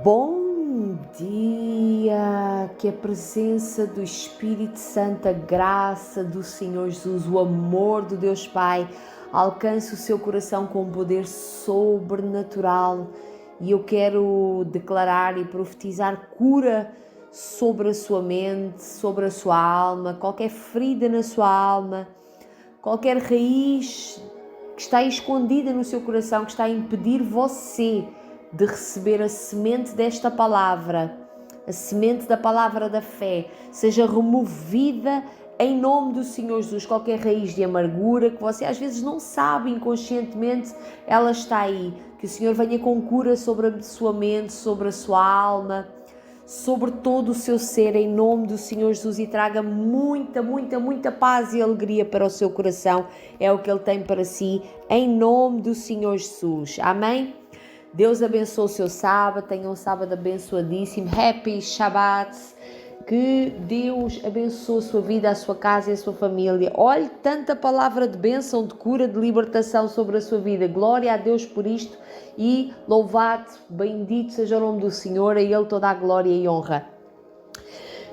Bom dia, que a presença do Espírito Santo, a graça do Senhor Jesus, o amor do Deus Pai alcance o seu coração com um poder sobrenatural. E eu quero declarar e profetizar cura sobre a sua mente, sobre a sua alma, qualquer ferida na sua alma, qualquer raiz que está escondida no seu coração, que está a impedir você de receber a semente desta palavra, a semente da palavra da fé, seja removida em nome do Senhor Jesus. Qualquer raiz de amargura que você às vezes não sabe, inconscientemente ela está aí. Que o Senhor venha com cura sobre a sua mente, sobre a sua alma, sobre todo o seu ser, em nome do Senhor Jesus, e traga muita paz e alegria para o seu coração. É o que Ele tem para si, em nome do Senhor Jesus. Amém? Deus abençoe o seu sábado, tenha um sábado abençoadíssimo, Happy Shabbat, que Deus abençoe a sua vida, a sua casa e a sua família. Olhe, tanta palavra de bênção, de cura, de libertação sobre a sua vida. Glória a Deus por isto e louvado, bendito seja o nome do Senhor, a Ele toda a glória e honra.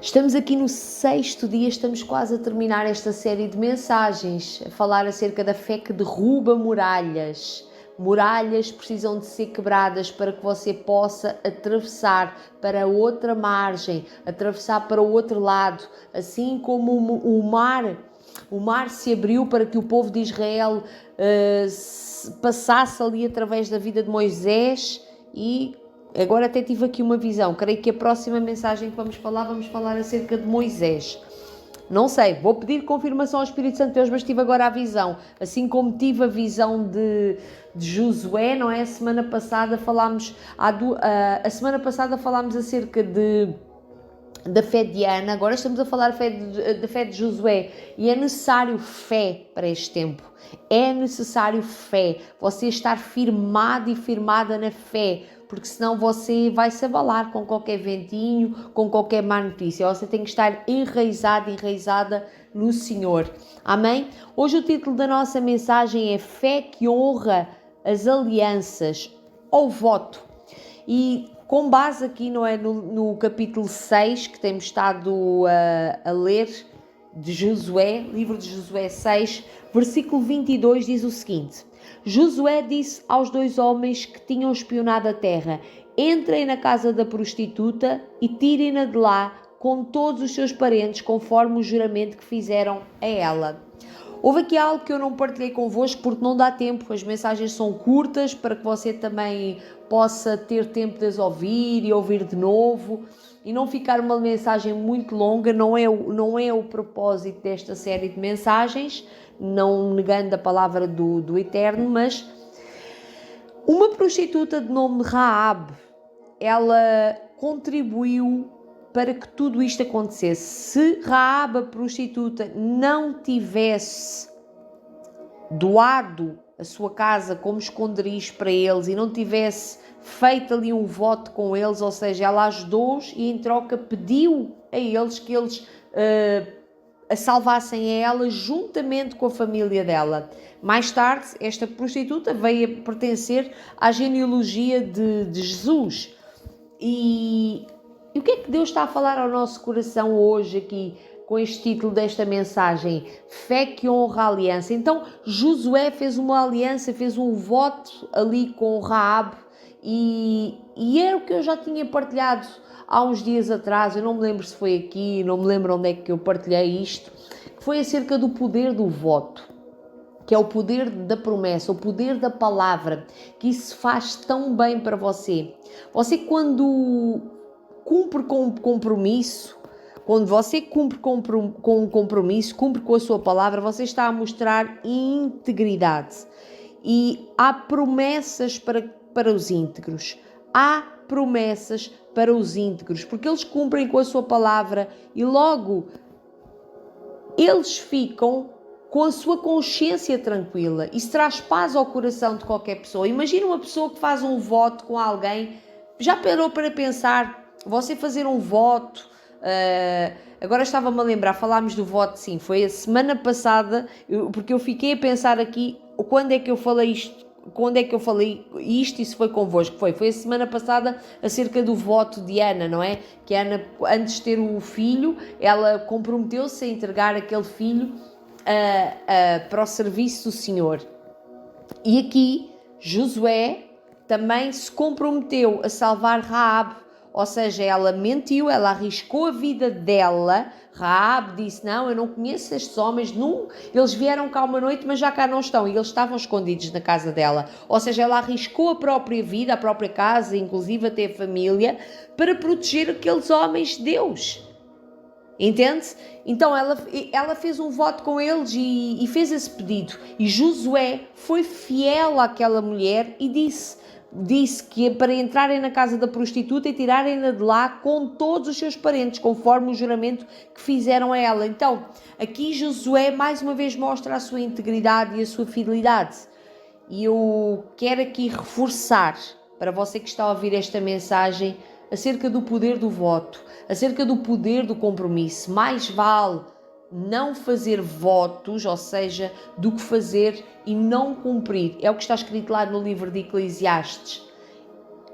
Estamos aqui no 6º dia, estamos quase a terminar esta série de mensagens, a falar acerca da fé que derruba muralhas. Muralhas precisam de ser quebradas para que você possa atravessar para outra margem, atravessar para o outro lado, assim como o mar se abriu para que o povo de Israel passasse ali através da vida de Moisés. E agora até tive aqui uma visão, creio que a próxima mensagem que vamos falar acerca de Moisés. Não sei, vou pedir confirmação ao Espírito Santo de Deus, mas tive agora a visão, assim como tive a visão de Josué, não é? A semana passada falámos acerca da fé de Ana, agora estamos a falar da fé de Josué, e é necessário fé para este tempo, é necessário fé, você estar firmado e firmada na fé, porque senão você vai se abalar com qualquer ventinho, com qualquer má notícia. Você tem que estar enraizada no Senhor. Amém? Hoje o título da nossa mensagem é Fé que honra as alianças ou voto. E com base aqui no capítulo 6, que temos estado a ler, de Josué, livro de Josué 6, versículo 22, diz o seguinte: Josué disse aos 2 homens que tinham espionado a terra: entrem na casa da prostituta e tirem-na de lá com todos os seus parentes, conforme o juramento que fizeram a ela. Houve aqui algo que eu não partilhei convosco porque não dá tempo, as mensagens são curtas para que você também possa ter tempo de as ouvir e ouvir de novo e não ficar uma mensagem muito longa. Não é o propósito desta série de mensagens, não negando a palavra do Eterno, mas uma prostituta de nome Raab, ela contribuiu para que tudo isto acontecesse. Se Raab, a prostituta, não tivesse doado a sua casa como esconderijo para eles e não tivesse feito ali um voto com eles, ou seja, ela ajudou-os e em troca pediu a eles que eles a salvassem a ela juntamente com a família dela. Mais tarde, esta prostituta veio a pertencer à genealogia de Jesus. E o que é que Deus está a falar ao nosso coração hoje aqui com este título desta mensagem? Fé que honra a aliança. Então Josué fez uma aliança, fez um voto ali com Raab e era o que eu já tinha partilhado há uns dias atrás. Eu não me lembro se foi aqui, não me lembro onde é que eu partilhei isto, que foi acerca do poder do voto, que é o poder da promessa, o poder da palavra, que isso faz tão bem para você. Você quando cumpre com um compromisso, quando você cumpre com um compromisso, cumpre com a sua palavra, você está a mostrar integridade. E há promessas para os íntegros. Há promessas para os íntegros, porque eles cumprem com a sua palavra e logo eles ficam com a sua consciência tranquila. Isso traz paz ao coração de qualquer pessoa. Imagina uma pessoa que faz um voto com alguém. Já parou para pensar, você fazer um voto? Agora estava-me a lembrar, falámos do voto, sim, foi a semana passada, porque eu fiquei a pensar aqui, quando é que eu falei isto quando é que eu falei isto? Isso foi convosco? Foi a semana passada acerca do voto de Ana, não é? Que Ana, antes de ter o filho, ela comprometeu-se a entregar aquele filho para o serviço do Senhor. E aqui, Josué também se comprometeu a salvar Raabe, ou seja, ela mentiu, ela arriscou a vida dela. Raabe disse, não, eu não conheço estes homens, não, eles vieram cá uma noite, mas já cá não estão, e eles estavam escondidos na casa dela. Ou seja, ela arriscou a própria vida, a própria casa, inclusive até a família, para proteger aqueles homens de Deus. Entende? Então ela fez um voto com eles e fez esse pedido. E Josué foi fiel àquela mulher e disse que para entrarem na casa da prostituta e tirarem-na de lá com todos os seus parentes, conforme o juramento que fizeram a ela. Então, aqui Josué mais uma vez mostra a sua integridade e a sua fidelidade. E eu quero aqui reforçar para você que está a ouvir esta mensagem acerca do poder do voto, acerca do poder do compromisso. Mais vale não fazer votos, ou seja, do que fazer e não cumprir. É o que está escrito lá no livro de Eclesiastes.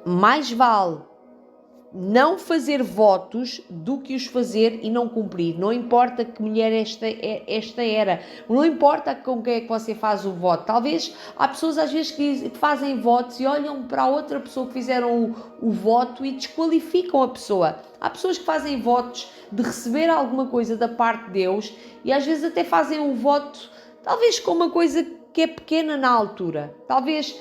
Mais vale não fazer votos do que os fazer e não cumprir. Não importa que mulher esta era, não importa com quem é que você faz o voto. Talvez há pessoas às vezes que fazem votos e olham para a outra pessoa que fizeram o voto e desqualificam a pessoa. Há pessoas que fazem votos de receber alguma coisa da parte de Deus e às vezes até fazem um voto talvez com uma coisa que é pequena na altura. Talvez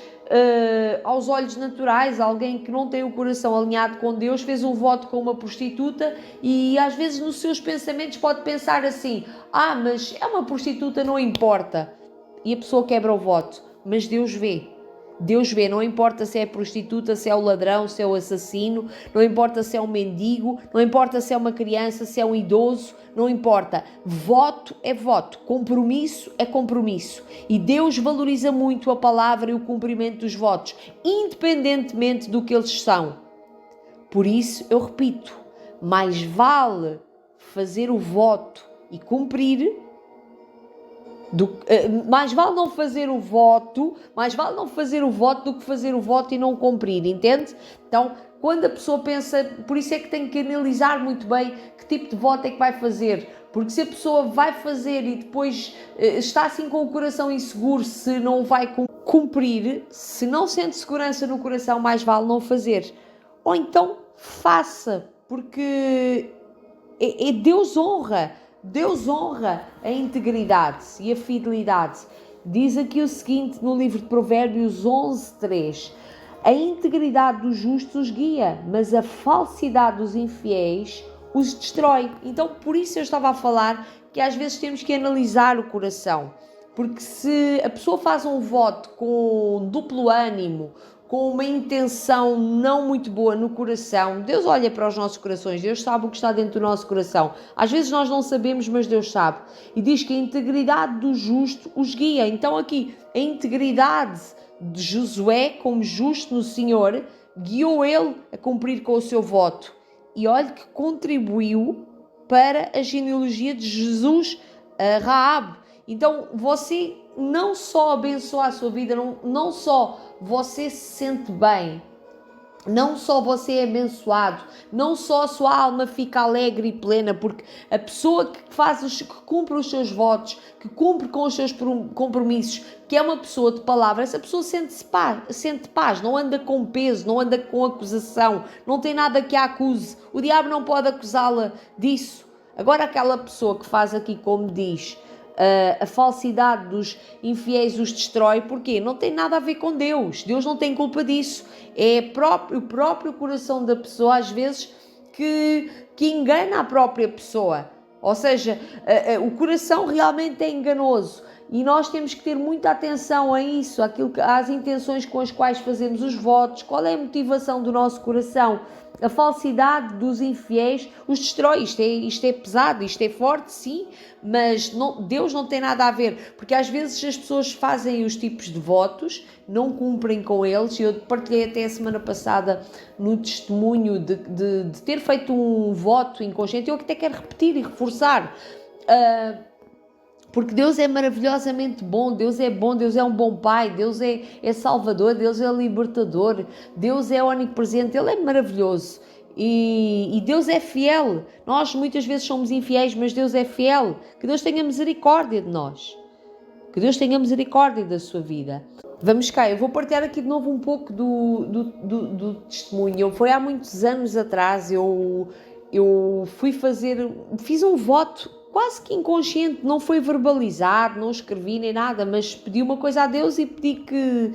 aos olhos naturais, alguém que não tem o coração alinhado com Deus fez um voto com uma prostituta e às vezes nos seus pensamentos pode pensar assim, mas é uma prostituta, não importa, e a pessoa quebra o voto, mas Deus vê, não importa se é prostituta, se é o ladrão, se é o assassino, não importa se é um mendigo, não importa se é uma criança, se é um idoso, não importa. Voto é voto, compromisso é compromisso. E Deus valoriza muito a palavra e o cumprimento dos votos, independentemente do que eles são. Por isso, eu repito, mais vale fazer o voto e cumprir, mais vale não fazer o voto do que fazer o voto e não cumprir, entende? Então, quando a pessoa pensa, por isso é que tem que analisar muito bem que tipo de voto é que vai fazer, porque se a pessoa vai fazer e depois está assim com o coração inseguro se não vai cumprir, se não sente segurança no coração, mais vale não fazer. Ou então, faça, porque Deus honra a integridade e a fidelidade. Diz aqui o seguinte no livro de Provérbios 11:3: a integridade dos justos os guia, mas a falsidade dos infiéis os destrói. Então, por isso eu estava a falar que às vezes temos que analisar o coração, porque se a pessoa faz um voto com duplo ânimo, com uma intenção não muito boa no coração, Deus olha para os nossos corações, Deus sabe o que está dentro do nosso coração. Às vezes nós não sabemos, mas Deus sabe. E diz que a integridade do justo os guia. Então aqui, a integridade de Josué como justo no Senhor, guiou ele a cumprir com o seu voto. E olha que contribuiu para a genealogia de Jesus, a Raabe. Então você não só abençoa a sua vida, não só você se sente bem, não só você é abençoado, não só a sua alma fica alegre e plena, porque a pessoa que cumpre os seus votos, que cumpre com os seus compromissos, que é uma pessoa de palavra, essa pessoa sente paz, não anda com peso, não anda com acusação, não tem nada que a acuse, o diabo não pode acusá-la disso. Agora aquela pessoa que faz aqui como diz, a falsidade dos infiéis os destrói, porque não tem nada a ver com Deus, Deus não tem culpa disso, é o próprio coração da pessoa às vezes que engana a própria pessoa, ou seja, o coração realmente é enganoso e nós temos que ter muita atenção a isso, às intenções com as quais fazemos os votos, qual é a motivação do nosso coração. A falsidade dos infiéis os destrói. Isto é pesado, isto é forte, sim, mas Deus não tem nada a ver, porque às vezes as pessoas fazem os tipos de votos, não cumprem com eles. Eu partilhei até a semana passada no testemunho de ter feito um voto inconsciente. Eu até quero repetir e reforçar. Porque Deus é maravilhosamente bom, Deus é um bom Pai, Deus é Salvador, Deus é Libertador, Deus é onipresente, Ele é maravilhoso. E Deus é fiel. Nós muitas vezes somos infiéis, mas Deus é fiel. Que Deus tenha misericórdia de nós. Que Deus tenha misericórdia da sua vida. Vamos cá, eu vou partilhar aqui de novo um pouco do testemunho. Foi há muitos anos atrás, eu fiz um voto quase que inconsciente, não foi verbalizado, não escrevi nem nada, mas pedi uma coisa a Deus e pedi que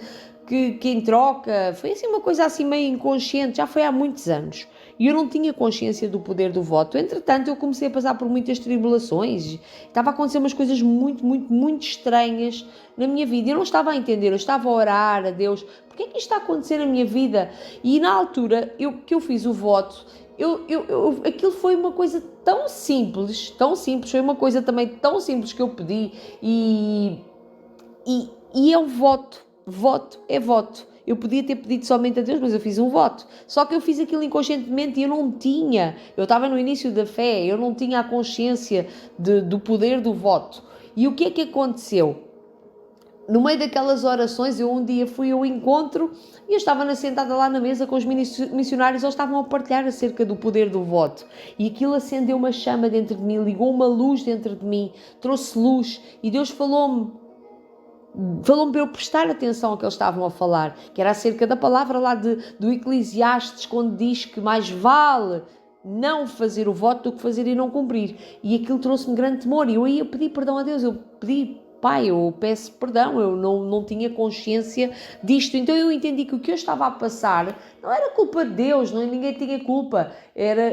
em troca, foi assim uma coisa assim meio inconsciente, já foi há muitos anos. E eu não tinha consciência do poder do voto. Entretanto, eu comecei a passar por muitas tribulações. Estava a acontecer umas coisas muito, muito, muito estranhas na minha vida. Eu não estava a entender, eu estava a orar a Deus. Porquê é que isto está a acontecer na minha vida? E na altura que eu fiz o voto, aquilo foi uma coisa tão simples, foi uma coisa também tão simples que eu pedi. E é um voto. Voto é voto. Eu podia ter pedido somente a Deus, mas eu fiz um voto. Só que eu fiz aquilo inconscientemente e eu estava no início da fé, eu não tinha a consciência do poder do voto. E o que é que aconteceu? No meio daquelas orações, eu um dia fui ao encontro e eu estava sentada lá na mesa com os missionários, eles estavam a partilhar acerca do poder do voto. E aquilo acendeu uma chama dentro de mim, ligou uma luz dentro de mim, trouxe luz e Deus falou-me para eu prestar atenção ao que eles estavam a falar, que era acerca da palavra lá do Eclesiastes, quando diz que mais vale não fazer o voto do que fazer e não cumprir. E aquilo trouxe-me grande temor. E eu ia pedir perdão a Deus, eu pedi, Pai, eu peço perdão, eu não tinha consciência disto. Então eu entendi que o que eu estava a passar não era culpa de Deus, ninguém tinha culpa.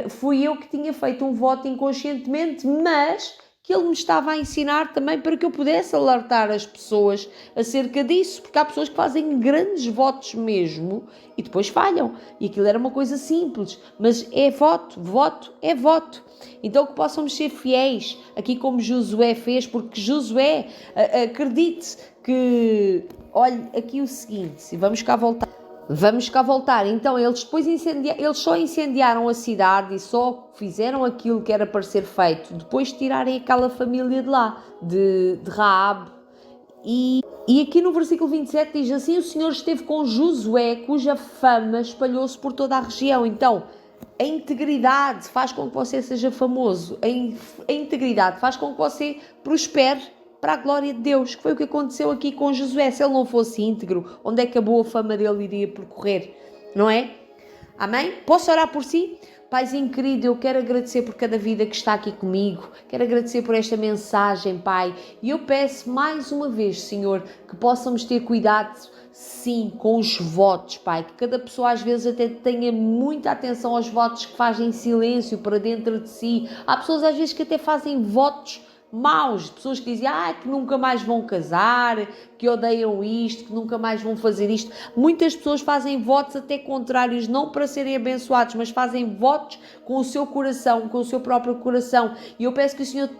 Fui eu que tinha feito um voto inconscientemente, mas que ele me estava a ensinar também para que eu pudesse alertar as pessoas acerca disso, porque há pessoas que fazem grandes votos mesmo e depois falham. E aquilo era uma coisa simples, mas é voto, voto é voto. Então que possamos ser fiéis, aqui como Josué fez, porque Josué, acredite que, olhe aqui o seguinte, vamos cá voltar. Então, eles só incendiaram a cidade e só fizeram aquilo que era para ser feito depois de tirarem aquela família de lá, de Raabe. E aqui no versículo 27 diz assim: o Senhor esteve com Josué, cuja fama espalhou-se por toda a região. Então, a integridade faz com que você seja famoso. A integridade faz com que você prospere para a glória de Deus, que foi o que aconteceu aqui com Josué. Se ele não fosse íntegro, onde é que a boa fama dele iria percorrer? Não é? Amém? Posso orar por si? Paizinho querido, eu quero agradecer por cada vida que está aqui comigo, quero agradecer por esta mensagem, Pai, e eu peço mais uma vez, Senhor, que possamos ter cuidado, sim, com os votos, Pai, que cada pessoa às vezes até tenha muita atenção aos votos que faz em silêncio para dentro de si. Há pessoas às vezes que até fazem votos maus, pessoas que dizem que nunca mais vão casar, que odeiam isto, que nunca mais vão fazer isto. Muitas pessoas fazem votos até contrários, não para serem abençoados, mas fazem votos com o seu coração, com o seu próprio coração. E eu peço que o Senhor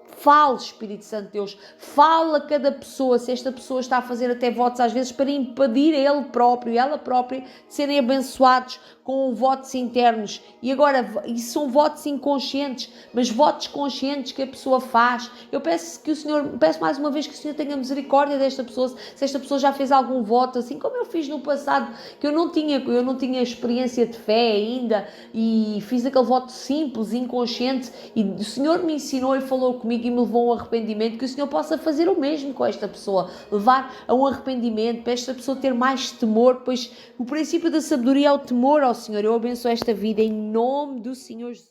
fale, Espírito Santo de Deus, fala a cada pessoa, se esta pessoa está a fazer até votos às vezes para impedir ele próprio e ela própria de serem abençoados com votos internos. E agora, isso são votos inconscientes, mas votos conscientes que a pessoa faz. Eu peço mais uma vez que o Senhor tenha misericórdia desta pessoa, se esta pessoa já fez algum voto, assim como eu fiz no passado, que eu não tinha experiência de fé ainda, e fiz aquele voto simples, inconsciente, e o Senhor me ensinou e falou comigo e me levou a um arrependimento, que o Senhor possa fazer o mesmo com esta pessoa, levar a um arrependimento, para esta pessoa ter mais temor, pois o princípio da sabedoria é o temor ao Senhor. Eu abençoo esta vida em nome do Senhor Jesus.